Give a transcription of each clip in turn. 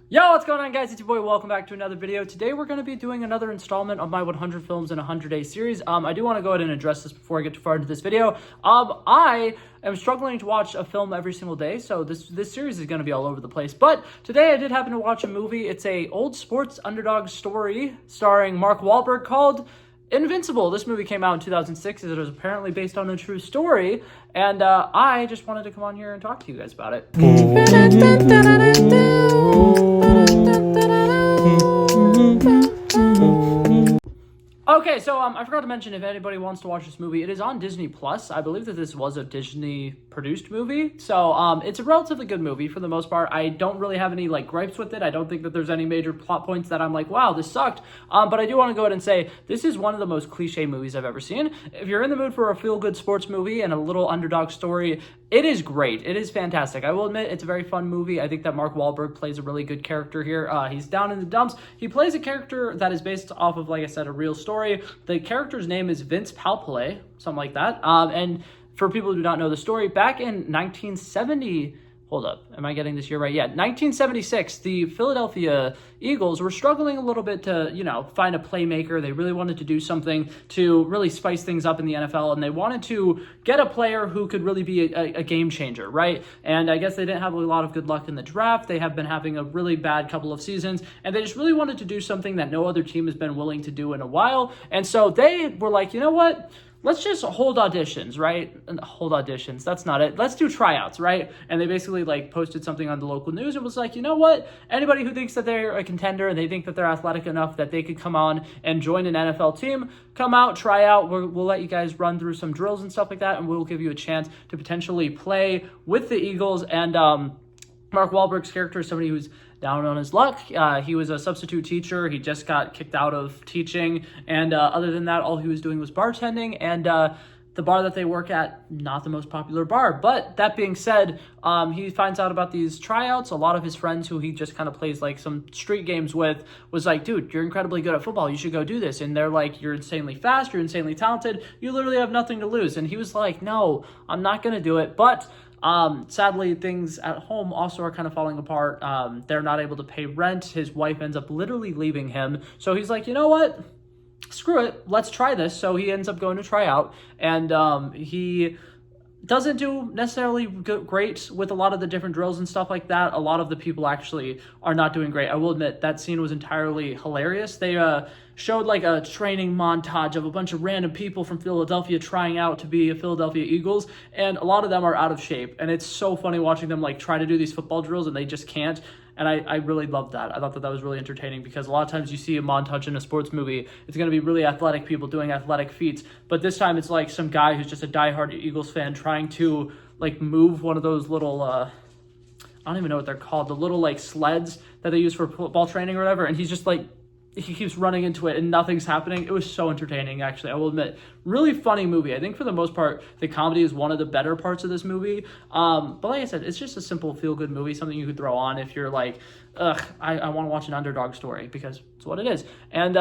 Yo, what's going on, guys? It's your boy. Welcome back to another video. Today we're going to be doing another installment of my 100 films in a 100-day series. I do want to go ahead and address this before I get too far into this video. I am struggling to watch a film every single day, so this series is going to be all over the place. But today I did happen to watch a movie. It's a old sports underdog story starring Mark Wahlberg called Invincible. This movie came out in 2006. It was apparently based on a true story, and I just wanted to come on here and talk to you guys about it. Okay, so I forgot to mention, if anybody wants to watch this movie, it is on Disney Plus. I believe that this was a Disney-produced movie, so it's a relatively good movie for the most part. I don't really have any gripes with it. I don't think that there's any major plot points that I'm like, wow, this sucked. But I do want to go ahead and say this is one of the most cliche movies I've ever seen. If you're in the mood for a feel-good sports movie and a little underdog story, it is great. It is fantastic. I will admit, it's a very fun movie. I think that Mark Wahlberg plays a really good character here. He's down in the dumps. He plays a character that is based off of, like I said, a real story. The character's name is Vince Palpale, something like that. And for people who do not know the story, back in 1970... Hold up, am I getting this year right? Yeah, 1976, the Philadelphia Eagles were struggling a little bit to, find a playmaker. They really wanted to do something to really spice things up in the NFL, and they wanted to get a player who could really be a game changer, right? And I guess they didn't have a lot of good luck in the draft. They have been having a really bad couple of seasons, and they just really wanted to do something that no other team has been willing to do in a while. And so they were like, you know what? Let's just hold auditions, right? Hold auditions, that's not it. Let's do tryouts, right? And they basically posted something on the local news and was like, you know what? Anybody who thinks that they're a contender and they think that they're athletic enough that they could come on and join an NFL team, come out, try out. We'll let you guys run through some drills and stuff like that, and we'll give you a chance to potentially play with the Eagles. And Mark Wahlberg's character is somebody who's down on his luck. He was a substitute teacher. He just got kicked out of teaching. And other than that, all he was doing was bartending. And the bar that they work at, not the most popular bar. But that being said, he finds out about these tryouts. A lot of his friends who he just kind of plays some street games with was like, dude, you're incredibly good at football. You should go do this. And they're like, you're insanely fast. You're insanely talented. You literally have nothing to lose. And he was like, no, I'm not going to do it. But sadly, things at home also are kind of falling apart. They're not able to pay rent. His wife ends up literally leaving him. So he's like, you know what? Screw it. Let's try this. So he ends up going to try out, and he doesn't do necessarily great with a lot of the different drills and stuff like that. A lot of the people actually are not doing great. I will admit that scene was entirely hilarious. They showed a training montage of a bunch of random people from Philadelphia trying out to be a Philadelphia Eagles, and a lot of them are out of shape. And it's so funny watching them try to do these football drills and they just can't. And I really loved that. I thought that was really entertaining, because a lot of times you see a montage in a sports movie, it's going to be really athletic people doing athletic feats. But this time it's some guy who's just a diehard Eagles fan trying to move one of those little, I don't even know what they're called, the little sleds that they use for football training or whatever. And he's just he keeps running into it and nothing's happening. It was so entertaining, actually. I will admit, really funny movie. I think for the most part, the comedy is one of the better parts of this movie. But like I said, it's just a simple feel-good movie, something you could throw on if you're I want to watch an underdog story, because it's what it is. And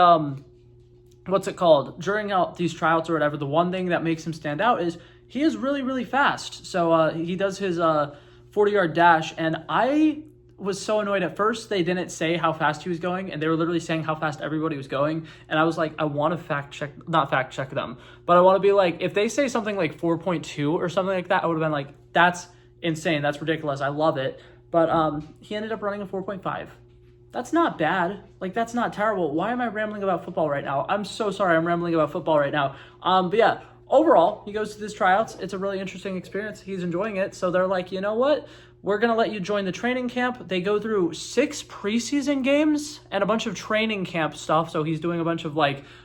what's it called? During these tryouts or whatever, the one thing that makes him stand out is he is really, really fast. So he does his 40-yard dash, and I was so annoyed at first. They didn't say how fast he was going, and they were literally saying how fast everybody was going. And I was like, I want to not fact check them, but I want to be if they say something 4.2 or something like that, I would have been that's insane. That's ridiculous. I love it. But he ended up running a 4.5. That's not bad. That's not terrible. Why am I rambling about football right now? I'm so sorry I'm rambling about football right now. But yeah, overall, he goes to these tryouts. It's a really interesting experience. He's enjoying it. So they're like, you know what? We're going to let you join the training camp. They go through 6 preseason games and a bunch of training camp stuff. So he's doing a bunch of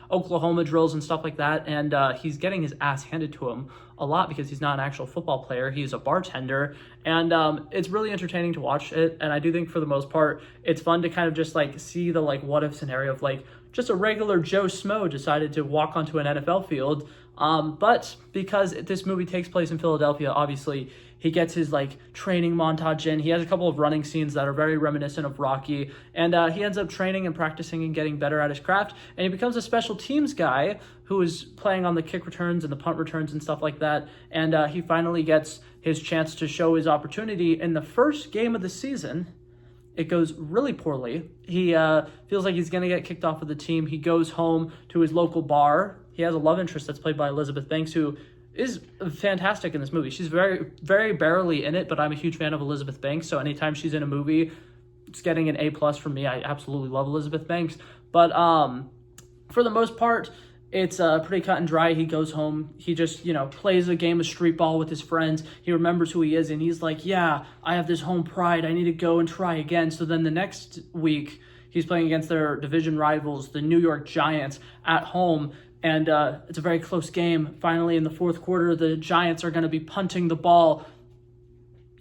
Oklahoma drills and stuff like that. And he's getting his ass handed to him a lot, because he's not an actual football player. He's a bartender. And it's really entertaining to watch it. And I do think for the most part, it's fun to kind of just see the what if scenario of just a regular Joe Smo decided to walk onto an NFL field. But because this movie takes place in Philadelphia, obviously, he gets his training montage in. He has a couple of running scenes that are very reminiscent of Rocky. And he ends up training and practicing and getting better at his craft. And he becomes a special teams guy who is playing on the kick returns and the punt returns and stuff like that. And he finally gets his chance to show his opportunity in the first game of the season it goes really poorly. He feels like he's going to get kicked off of the team. He goes home to his local bar. He has a love interest that's played by Elizabeth Banks, who is fantastic in this movie. She's very, very barely in it, but I'm a huge fan of Elizabeth Banks. So anytime she's in a movie, it's getting an A+ from me. I absolutely love Elizabeth Banks. But for the most part, it's pretty cut and dry. He goes home. He just, plays a game of street ball with his friends. He remembers who he is, and he's like, yeah, I have this home pride. I need to go and try again. So then the next week, he's playing against their division rivals, the New York Giants, at home. And it's a very close game. Finally, in the fourth quarter, the Giants are going to be punting the ball.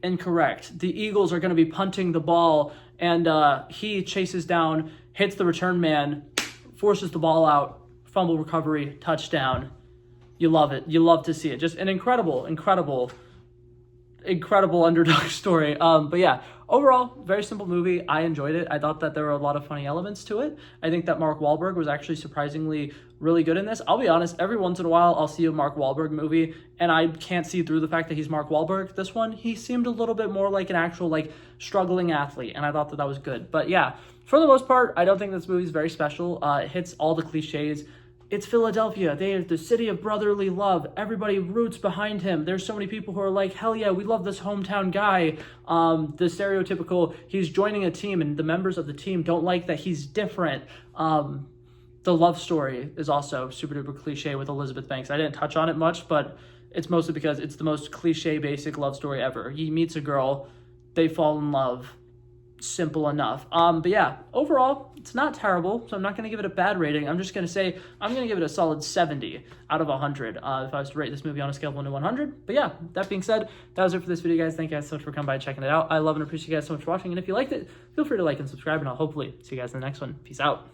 Incorrect. The Eagles are going to be punting the ball, and he chases down, hits the return man, forces the ball out, fumble recovery, touchdown. You love it. You love to see it. Just an incredible underdog story. But yeah, overall, very simple movie. I enjoyed it. I thought that there were a lot of funny elements to it. I think that Mark Wahlberg was actually surprisingly really good in this. I'll be honest, every once in a while I'll see a Mark Wahlberg movie and I can't see through the fact that he's Mark Wahlberg. This one, he seemed a little bit more like an actual struggling athlete, and I thought that was good. But yeah, for the most part, I don't think this movie is very special. It hits all the cliches. It's Philadelphia. They are the city of brotherly love. Everybody roots behind him. There's so many people who are like, hell yeah, we love this hometown guy. The stereotypical, he's joining a team and the members of the team don't like that he's different. The love story is also super duper cliche with Elizabeth Banks. I didn't touch on it much, but it's mostly because it's the most cliche basic love story ever. He meets a girl, they fall in love. Simple enough. But yeah, overall, it's not terrible, so I'm not going to give it a bad rating. I'm just going to say I'm going to give it a solid 70 out of 100 if I was to rate this movie on a scale of 1 to 100. But yeah, that being said, that was it for this video, guys. Thank you guys so much for coming by and checking it out. I love and appreciate you guys so much for watching, and if you liked it, feel free to like and subscribe, and I'll hopefully see you guys in the next one. Peace out.